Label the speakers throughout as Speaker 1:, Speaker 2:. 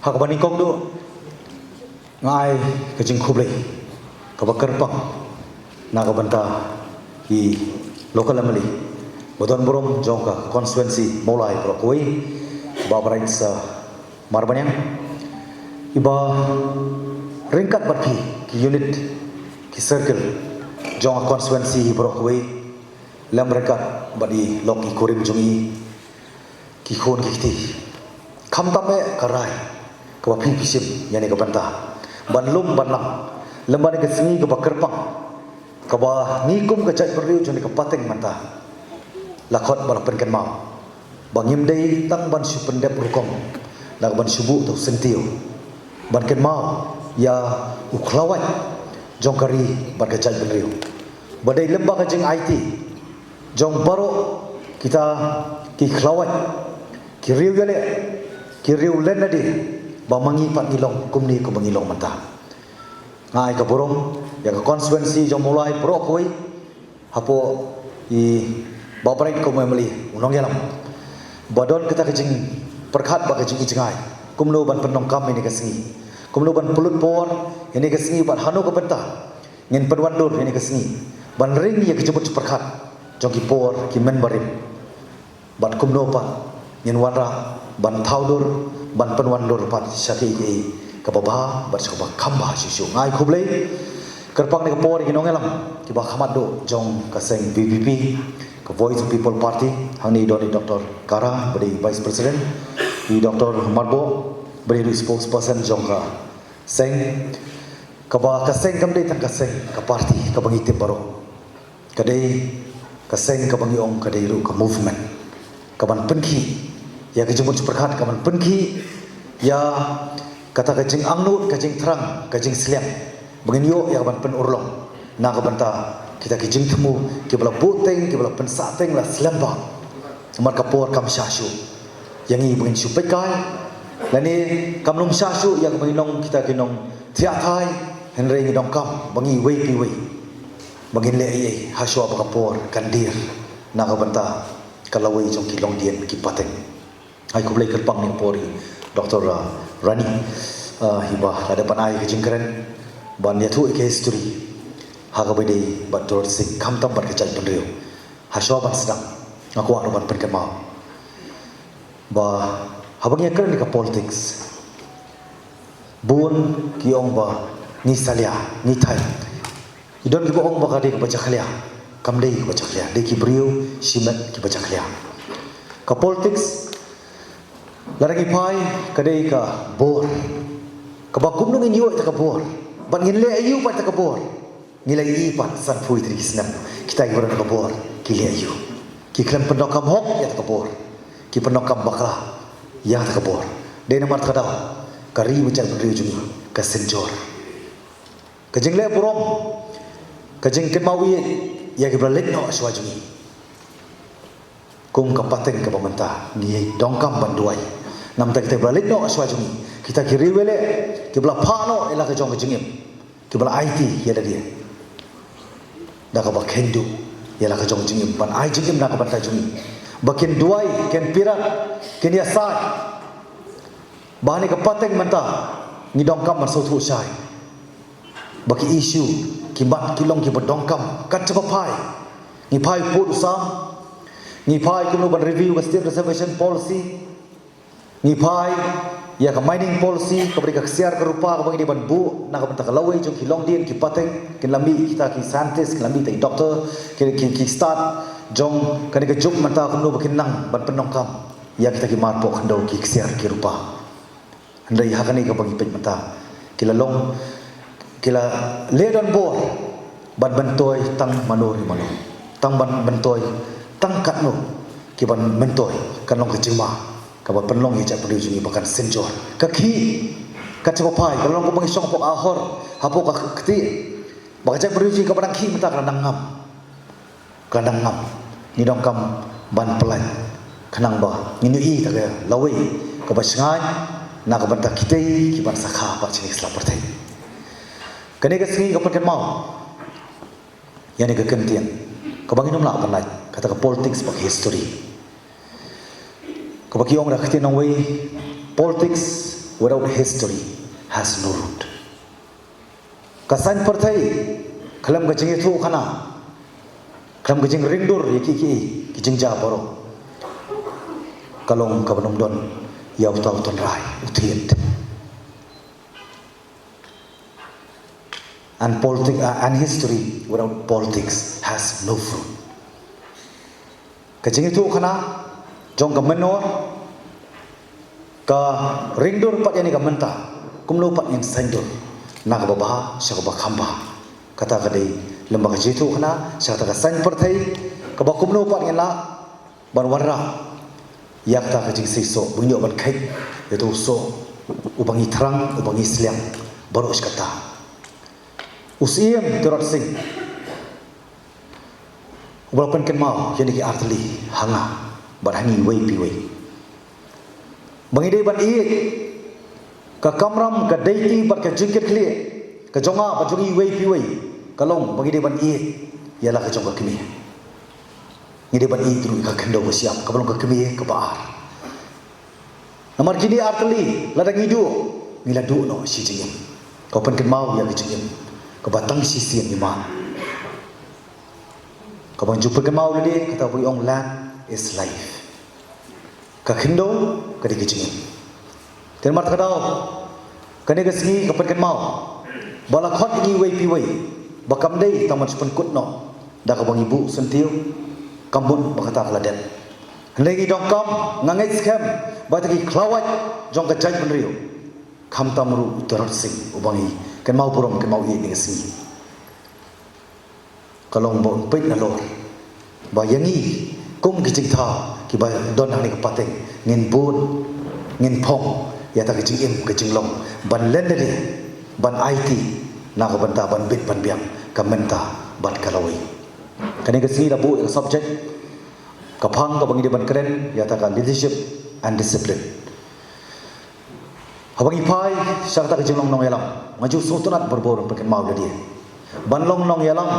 Speaker 1: Hakabani kong do ngai kajing kublai kabakar pang nakabanta i local amali bodon borom jongka constituency molai prokoi babarai sa marbanyang iba ringkat batki ki unit ki circle jong constituency prokoi lam ringkat badi loki korim jongi ki khon ki ti khamtame karai kawapi pisim yani kabanta banlum banlang lembar ke sengi ke bakerpang kaba nikum ke cai perlu joni ke pateng manta lakot balapan kan mau bangim dei tang ban supendep rukom nak ban subu tu sentiu ban kan mau ya uklawat jongkari ban ke cai perlu badai lembah ke jeng IT jong baro kita ki klawat ki riu gale ki riu len nadi bamangi pat ngilong kumni ko bangilong manta ngai ka borong ya ka constituency jong mulai pro koi hapo i babarai ko memeli unong yalam badon kita kejing perkhat ba kejing ijengai kumno ban penong kam ini kesengi kumno ban pulut por ini kesengi ban hanu ka benta ngin penwandur ini kesengi ban ring ya kejebut perkhat jong ki por ki men barim ban kumno pa ngin wara ban thaudur ban penwandur pat syaki ki kababa ban soba khamba sisu ngai khublei kerpang ni kapor ki nongelam ki ba khamat do jong kaseng BBP ka Voice of People Party hangni doni Dr. Kara beri Vice President di Dr. Marbo beri spokesperson jong ka seng ka ba kaseng kamdei tan kaseng ka party ka bangi tim baro kadai kaseng ka bangi ong kadai ru ka movement ka ban penki ya kejemut perkhat ka ban penki ya kata kajing angnut kajing terang kajing seliam begin yo ya ban pen urlong na ka banta kita kajing temu ki bala boteng ki bala pen sateng la selamba mar ka por kam syashu yang i begin supai kai lani kam nong syashu yang begin nong kita kinong tiatai henre ni dong kam bangi wei pi wei begin le ye haswa ba ka por kandir na ka banta kalawai jong ki long dien ki pateng ai ko blai kerpang ni pori Dr. Rani hibah ada panai ke jingkren ban ya thu ke history haga bede bator sing kam tam bar ke chai pendrio haswa ban sedang aku anu ban perken mau ba habang ya keren ka politics bun kiong ba ni salia ni thai idon ki boong ba ka de ka baca khalia kam dei ka baca khalia de ki brio simet ki baca khalia ka politics larang ipai kadai ka bor kabakum nung inyo ta ka bor ban ngin le ayu pa ta ka bor ngilai i pat san phui tri kisnam kita ibran ka bor ki le ayu ki klam pendokam hok ya ta ka bor ki pendokam bakla ya ta ka bor de namar thada kari wical pendri jung ka senjor ka jingle purom ka jing ket mawi ya ki bralek no aswajuni kum ka pateng ka pamanta ni dongkam banduai nam ta kita balik no aswajuni kita kiri wele ki bla phano ela ka jong jingim ki bla IT ya dia da ka ba kendu ya la ka jong jingim pan ai jingim na ka banta jungi bakin duai ken pirat ken ya sai bahani ka pateng manta ni dongkam man so thu sai baki issue ki bat kilong ki dongkam kat cha pai ni pai pu sam ni pai kuno ban review ka state reservation policy ni pai ya ka mining policy ka beri ka siar ka rupa ka bagi ban bu na ka banta ka lawai jong ki long dien ki pateng ki lambi kita ki scientist ki lambi tai doctor ki start jong ka ni ka juk mata kuno bakin nang ban penong kam ya kita ki mat pok ndo ki siar ki rupa ndai ha ka ni ka bagi pet mata ki la long ki la le don bor ban bentoi tang manor ni mano tang ban bentoi tang kat no ki ban bentoi kan long ka jima kabar penlong hijab perlu jungi bahkan senjor kaki kaca papai kalau orang kau song pok ahor hapo ka keti bahkan perlu jungi kabar ki minta kerandang ngam ni dong kam ban pelan kenang bah nginu i tak lawi kabar sengai nak kabar tak kita kiban sakha pak jenis lah pertai kene ke sengi kabar kan mau yani ke kentian kabang inum lah panai kata ke politics pak history kabaki ong rakti nang way politics without history has no root. Kasan partai kalam kajing itu kana kalam kajing ringdur yaki kijing jaboro kalong kabanum don ya utau ton rai utiet and politics and history without politics has no fruit. Kajing itu kana jong kamenor ka ringdur pat yani kamenta kumlo pat yang sendur nak babaha syaka bakhamba kata kadai lembaga jitu kana syaka ka san partai ka bakumlo pat yang la ban warra yak ta kajing siso bunyo ban kai itu so ubangi terang ubangi seliang baru kata usiem Turat Singh walaupun kenal jadi ki artli hanga barhangi wei piwei bangide ban iik ka kamram ka deiti bat ka jingkit kli ka jonga ba jongi wei piwei kalong bangide ban iik yala ka jonga kimi ngide ban iik dulu ka kendo siap ka balong ka kimi ka baar namar kini artli ladang idu ngila du no si jingin ka pen ken mau ya ka jingin ka batang sisian ima ka bang jupur ken mau lede kata bui ong land is life ka kendo ka di kicingin ten mat kadau kane ka singi ka pen mau bala khot ngi wei pi wei bakam dei taman pen kut no da ka bang ibu sentiu kambun bakata kladen legi dong kam ngangai scam bataki klawat jong ka jaj penrio kham tamru Turat Singh ubangi ken mau purom ken mau i ni singi kalong bon peit na lor ba yangi kum kicing tha ki ba don hani ka pateng ngin bun ngin phong ya ta kicing im kicing long ban lendere ban IT na ko banta ban bit ban biang ka menta ban kalawai kane ka si labu subject ka phang ka bangi de ban kren ya ta ka leadership and discipline habangi pai syakta kicing long nong yalang maju sultanat berbor pakai mau dia ban long nong yalang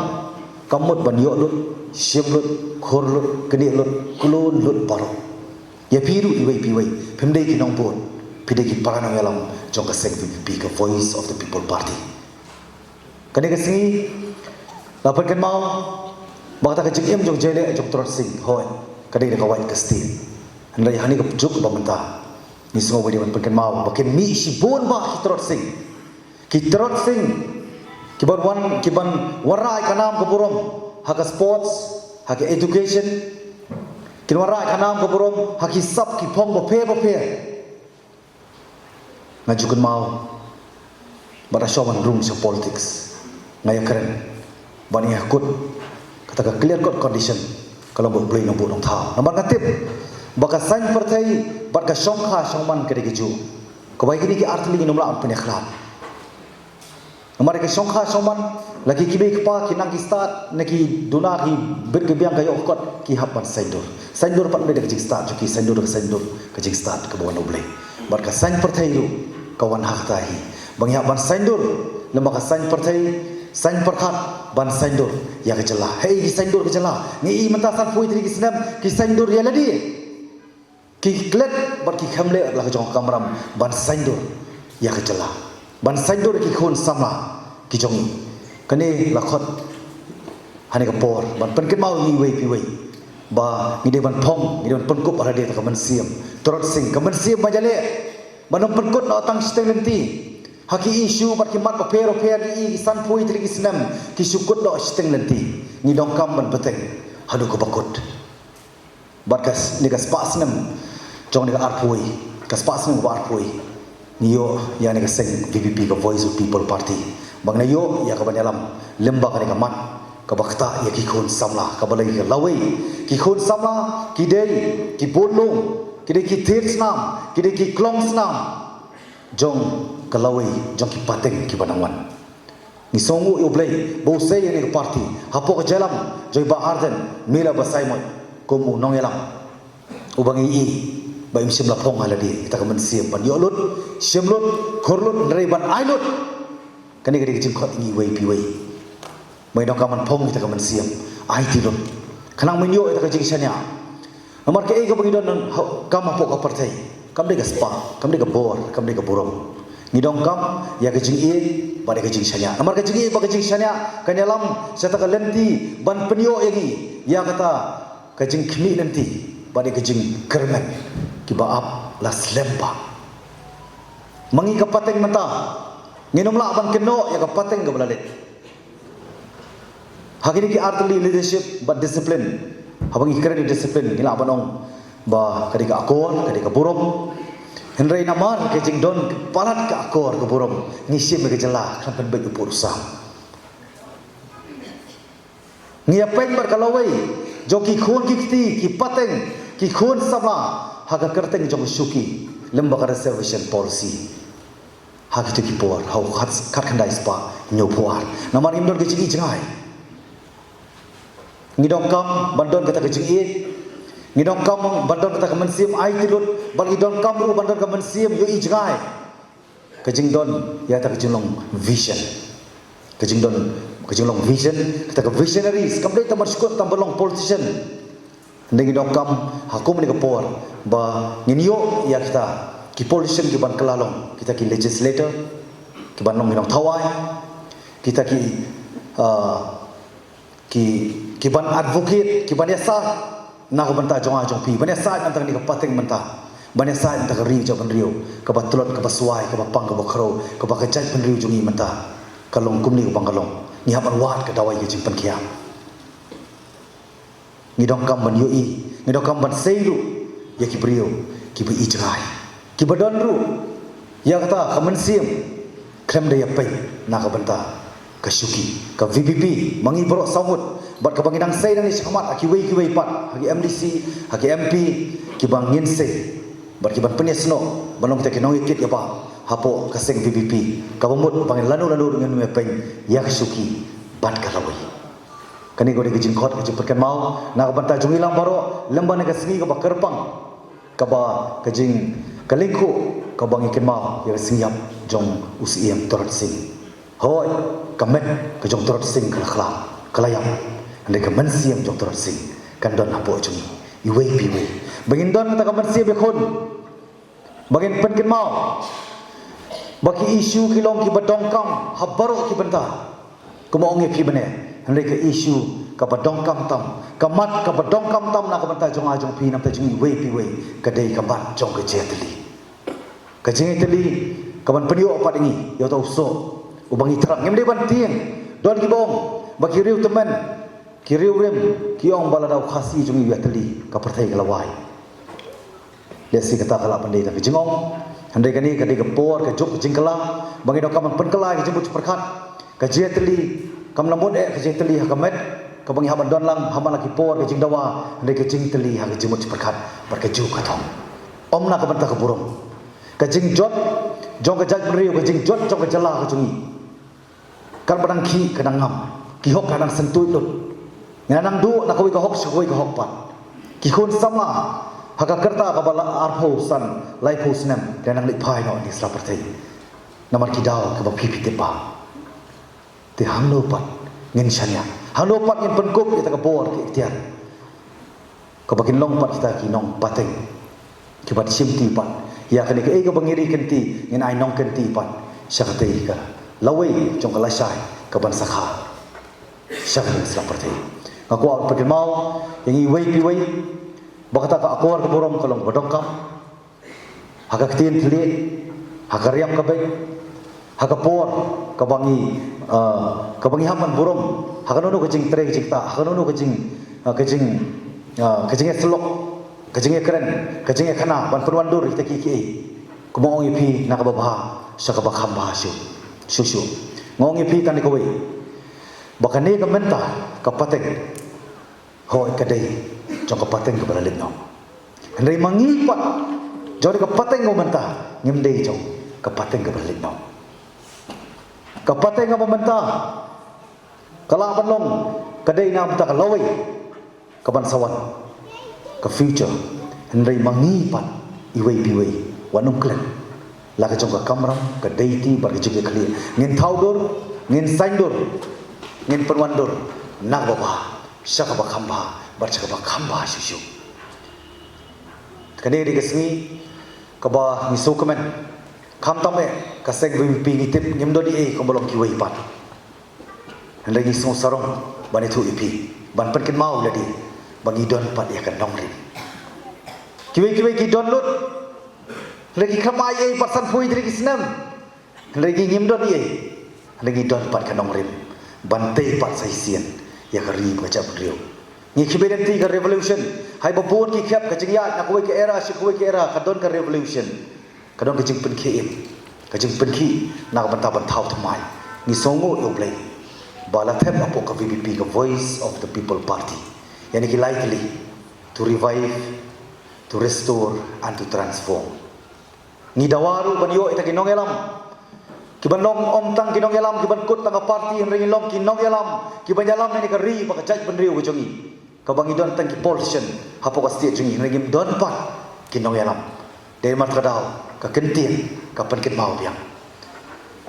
Speaker 1: kamut ban yo lut siam lut khor lut keni lut kulun lut baro ya piru iwei piwei pemdei ki nong pun pidei ki parano yalam jong ka sek pi ka voice of the people party kani ka singi lapan kan mau bakta ka jingem jong jele jong Turat Singh hoi kani ka wait ka stin andai hani ka juk ba menta ni semua bodi ban kan mau bakin mi si bon ba ki Turat Singh kiban warai kanam ko burom haka sports haka education kin warai kanam ko burom haki sab ki phong bo pe ngajukan mau bara shoman room so politics ngaya keren bani hakut kata ka clear cut condition kalau boleh nombor nong thau nomor katip baka san partai bat ka shongkha shongman kare gi ju ko bai ki artli nomla punya khlat Amare ke songkha soman lagi kibe kpa kinang ki start neki duna ki ber ke biang kayo kot ki hapan saindur pat de ke start ki saindur ke start ke bawan oble bar ka sain partai ru kawan hak tahi bang ya ban saindur lemba ka sain partai sain perkhat ban saindur ya ke jela hei ki saindur ke jela ni mentasan pui tri ki senam ki saindur ya ladi ki klet bar ki khamle la ke jong kamram ban saindur ya ke jela ban saindur ki khun sama ki jongi kane lakhot hani ka por ban pen ken mau ni wei pi wei ba ni de ban phong ni de ban pen kup ara de ka man siam Turat Singh ka man siam majale ban pen kut no tang steng lenti haki issue bat ki mat pa pero ki san pui tri ki snam ki sukut do steng lenti ni dong kam ban peteng hadu ko bakut bat kas ni ka spas nam jong ni ka arpui ka spas nam ba arpui niyo ya ni ka seng VPP ka voice of people party bang na yo ya ka banyalam lemba ka ni ka mat ka bakta ya ki khun samla ka balai ka lawai ki khun samla ki dei ki bolong ki dei ki thir snam ki dei ki klong snam jong ka lawai jong ki pateng ki banangwan ni songu yo blai bo se ya ni ka party hapo ka jalam joy ba arden mila basai mo ko mu nong yalam ubangi i ba im sim la phong ala di kita ka man siam ban yo lut siam lut khor lut rei ban ai lut kani ka jing khot ngi wei pi wei mai dong ka man phong kita ka man siam ai ti lut kanang men yo kita ka jing sanya nomor ke e ka bagi don kam hapo ka partai kam de spa kam de bor kam de burung ngidong kam ya kejing i pada kejing syanya namar kejing i pada kejing syanya kanyalam serta lenti ban penio egi ya kata kejing khmi nanti pada kejing kermen kibaap las lempa mangi kapateng mata nginom la ban keno ya kapateng gablalet hakini ki artli leadership but discipline habang ikare discipline ngila banong ba kadika akor kadika burung Henry namar kejing don palat ke akor ke burung ngisim ke jelah kan baik upur usam ngiapeng berkalawai joki khun kikti ki pateng ki khun sama haga kerteng jong syuki lembaga reservation policy hak itu ki por hau khat khandai spa nyopuar namar imdon kejing i jengai ngidong kam bandon kata kejing i ngidong kam bandon kata kemensim ai tilut bal ngidong kam ru bandon kemensim yo ijgai kejing don ya ta kejing vision kejing long vision kata ke visionaries kam dei tamar skot tambah long politician ndeng ngidong kam hakum ni kepor ba nginyo ya kita ki politician ki ban kelalong kita ki legislator ki ban long ngidong thawai kita ki ban advocate ki ban yasa nak banta jong pi banyak saat antang ni kapateng mentah banyak saat antang riu jaban riu ka batulot ka basuai ka bapang ka bakro ka bakajat pen riu jungi mentah kalong kumni ka bangkalong ni hapan wat ka dawai ke jimpan kiam ni dong kam ban yui ni dong kam ban seiru ya ki brio ki bi ijrai ki badon ru ya kata kemensim krem de yapai nak banta ka syuki ka VBP mangi borok samut bat kabang inang sei nang ishamat aki wei pat hagi MDC hagi MP ki bang ngin sei bat ki ban penyesno balong kita kinong ikit ya ba hapo kaseng VBP kabamut bang lanu dengan mepeng yak suki bat kalawi kani gode ki jingkhot ki perkan mau nak banta jungi lam baro lemban ka singi ka bakerpang ka ba kajing kalingku ka bang ikin mau ya singiap jong usiem torot sing hoi kamet ka jong torot sing kala kalayam ande ka mensiam jong torot sing kan don hapo jungi iwei piwe bagin don ta ka mensiam be khon bagin penkin mau baki isu kilong ki badong kam habaro ki benta kumonge ki bene ande ka isu ka badong kam tam kamat ka badong kam tam na ka benta jong ajong pi nam ta jungi wei piwe ka dei ka bat jong ka jetli ka jetli ka ban penio padengi yo ta uso ubangi terang ngem de ban tieng don ki bom baki riu teman kiriu rem kiong baladau khasi jungi wiateli ka perthai kalawai lesi kata kala pandai ta jengong handai kani ka de por ka juk jingkala bangi do kam penkala ki jembut perkhat ka jeteli kam lamut ka jeteli ha kamet ka bangi haban don lang haman laki por ka jingdawa handai ka jingteli ha jembut perkhat par ka juk kathong omna ka banta ka burung ka jingjot jong ka jak riu ka jingjot jong ka jala ka jungi kan badang ki kadang ngam ki hok kadang sentui lut nganang du nak ka hok soi ka hok pat ki khun sama haka kerta ka bala arpho san lai pho snem kanang li phai no ni sra perthai namar ki daw ka ba phi te pa te hanglo pat ngin shanya hanglo pat ngin penkop kita ka bor ki ikhtiar ka bakin long pat kita ki nong pateng ki bat simti pat ya kani ka e ka bangiri kenti ngin ai nong kenti pat syakatei ka lawai jong ka lasai ka ban sakha syakatei sra perthai aku awak pergi mau yang iwei piwei bakata ka akor ka borong kalong badongkam haka ktin thli haka riam ka bai haka por ka bangi haman borong haka nono ka jing tre jikta haka nono ka jing selok ka jing keren ka jing khana ban perwandur kita ki kumong ipi nak babha saka bakham ba shu ngong ipi kan ko wei bakane ka menta ka pateng hoi kadai jong ka pateng ka balalit no andai mangi pat jori ka pateng go menta ngim dei jong ka pateng ka balalit no ka pateng ka menta kala ban long kadai nam ta ka lawai ka ban sawan ka future andai mangi pat iwei piwei wanung klen la ka jong ka kamram ka dei ti bar ka jige khli ngin thaudur ngin saindur ngin perwandur nak baba syaka ba khamba bar syaka ba khamba shu kane ri gesmi kaba ni so komen kam tame ka sek VVP ni tip nyem do di ko bolong ki wei pat lagi so sarong bani thu ipi ban pen kin mau ladi bangi don pat ya kan dong ri kiwe ki don lut lagi khamai ei pasan phui dri kisnam lagi nyem do di lagi don pat kan dong ri ban te pat sai sian ya ka ri ba cha prio ni kibe den ti ka revolution hai ba bon ki khap ka jingya na ko ke era shi ko ke era ka don ka revolution ka don ka jing pen ki ka jing pen ki na ka ban ta ban thau thamai ni songo yo blai bala them apo ka VVP ka voice of the people party yani ki likely to revive, to restore and to transform ni dawaru banyo ita kinong elam kiban long om tang kinong elam kiban kut tang party en ring long kinong elam kiban yalam ni ka ri ba ka jaj ban riu jongi ka bangi don tang ki portion hapo ka state jongi ring don pat kinong elam de mat ka daw ka kentin ka pan kin mau biang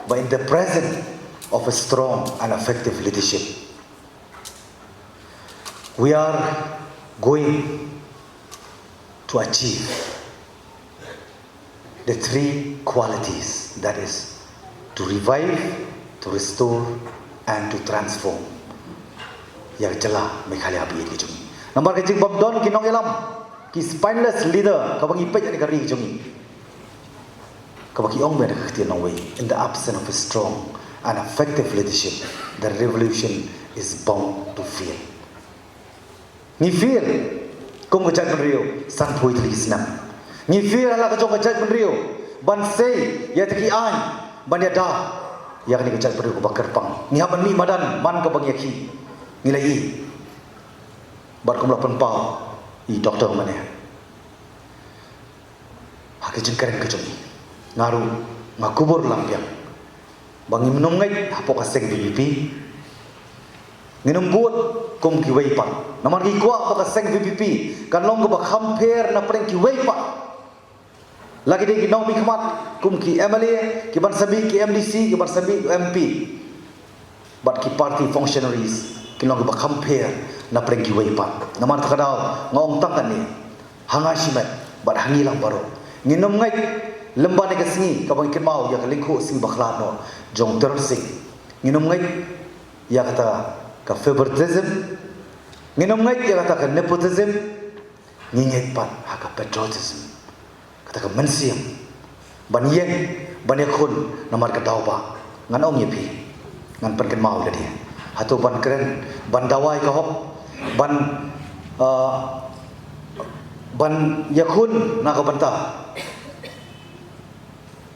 Speaker 1: but in the present of a strong and effective leadership, we are going to achieve the three qualities, that is to revive, to restore and to transform. Yang jela Meghalaya bi ki jungi number ke jing bom don ki nong elam ki spineless leader ka bangi pej ni ka ri jungi ka baki ong be ka ti nong wei in the absence of a strong and effective leadership, the revolution is bound to fail. Ni fail, kung kajat menrio, san pui teri senam. Ni fail ala kajong kajat menrio, ban say, ya teki ay, ban ya dah, ya kani kajat menrio bakar pang. Ni haban ni madan, man ka bang yaki, ni lagi. Bar kum lapan pau, i doktor mana? Hakijin keren kajong ni, ngaru, ngakubur lampiang. Bangi minum ngai hapo ka sek VVP nginum buat kum ki wei pa namar ki kwa ka sek VVP kan long ba compare na preng ki wei pa lagi de ki nong bi khmat kum ki MLA ki ban sabi ki MDC ki ban sabi MP but ki party functionaries ki long ba compare na preng ki wei pa namar ta daw ngong tak kan ni hanga simet but hangi lang baro nginum ngai lemba ni kasni ka bang kin mau ya ka lingkho sing bakhla no jong tersik nginum ngai ya kata ka favoritism nginum ngai ya kata ka nepotism nginget pat ha ka patriotism kata ka mensiam ban yen ban yakun namar ka tauba ngan ong yepi ngan pan kin mau le dia hatu ban keren ban dawai ka hop ban yakun na ka banta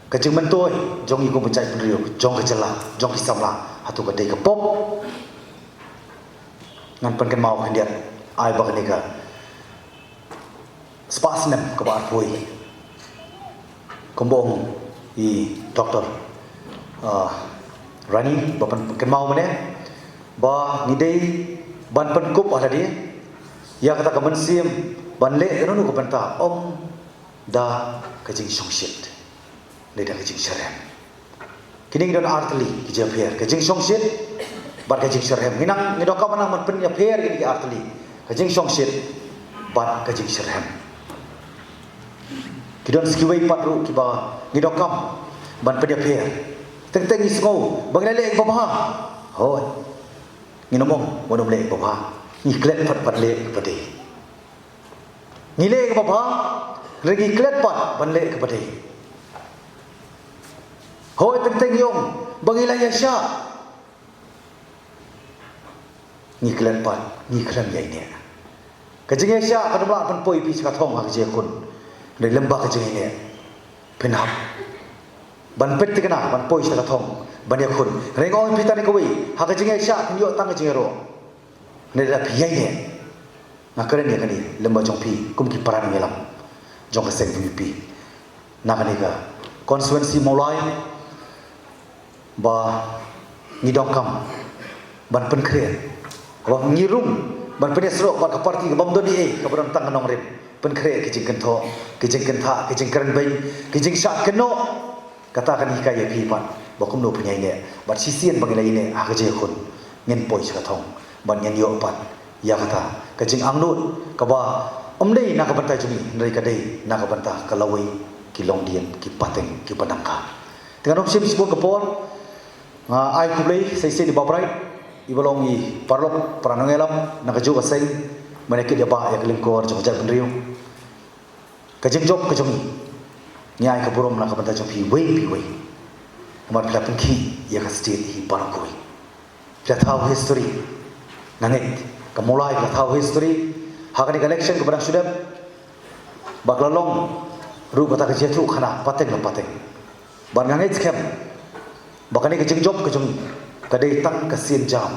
Speaker 1: kajing mentoi jong iku pencai penriu jong kejela jong kisamla hatu ka dei ka pop ngan pen kan mau kan dia ai ba ka spasnem ka ba pui kombong i doktor Rani ba pen kan mau mane ba ni dei ban pen kup ada dia ya kata ka mensim ban le no ko penta om da kajing songshit leda kajing syarem kini don artli ki japher kajing songshit bar kajing syarem nginang ngidok ka manang man pen japher ki artli kajing songshit bar kajing syarem kidon skiwei patru ki ba ngidok kam ban pen japher teng isngo bang lele ba ba hoi nginomong wonom le ba ba ni klet pat le ka de ni le ba ba lagi klet pat ban le ka de hoi teng yong bangilah yasha ni klan pat ni klan yai ne kajing yasha kadwa pan poi pi ka thong ha je kun le lamba kajing ne penap ban pet tikana ban poi sa thong ban yakun rengong pi tan ko wi ha kajing yasha tin yo tang kajing ro ne la pi yai ne ngakaren ne kani lamba jong pi kum ki paran ngelam jong ka sek pi na kani ka constituency molai ba ngidong kam ban pen kre ba ngirum ban pen esro ba ka parti bam do ni ka bram tang nong rem pen kre ki jing kan tho ki jing kan tha ki jing kan bai ki jing sha kan no kata kan hi ka ye pi pan ba kum no phnyai ne ba si sien bang lai ne a ka je khun ngen poi sa thong ban ngen yo pan ya kata ka jing ang nut ka ba om dei na ka ban tai chumi nei ka dei na ka ban ta ka lawai ki Longdian ki Pateng ki Panangka dengan opsi sebut kepon ai kublai sai di babrai ibalong i parlok pranangelam nakaju kasai meneki dia ba ya kelingkor jongja benriu kajing job kajong nyai ka burom nak banta jong pi wei amar pila pengki ya ka state hi barakoi pila tahu history nangit kamulai pila tahu history hakani election ke barang sudah baklalong ru kata kejetu khana pateng ban ngangit skem bakani kajing job kajong kadai tang kasin jam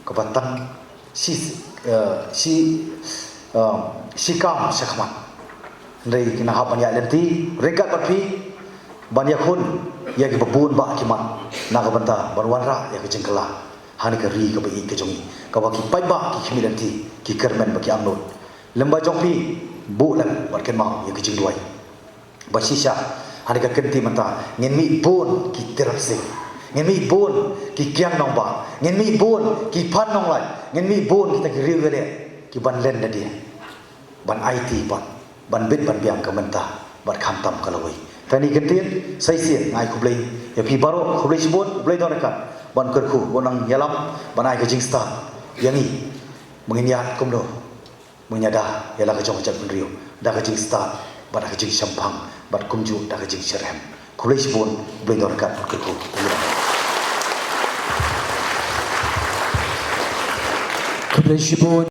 Speaker 1: ke batang si kam sakmat ndai kina hapan ya lenti rekat patpi ban yakun ya ki babun ba kimat na ka banta banwan ra ya ki jengkala hani ka ri ka bai ka jongi ka ba ki pai ba ki khimilanti ki kermen ba ki amnot lemba jongpi bu lam barken ma ya ki jingduai ba sisa hani ka kenti manta ngin mi bon ki terapse ngin mi bon ki kyang nong ba ngin mi bon ki phan nong lai ngin mi bon ki ta ki riu le ki ban len na dia ban IT ban bit ban biang ka menta bat khantam kalawai tani kentin sai sien ngai kublai ya pi baro kublai sibon kublai don kan ban kerku bonang yalam banai ka jingsta yangi menginyat kumdo menyada yala ka jong jat benrio da ka jingsta ban ka jing sampang bat kumju da ka jing serem kublai sibon kublai don kan kerku
Speaker 2: kublai sibon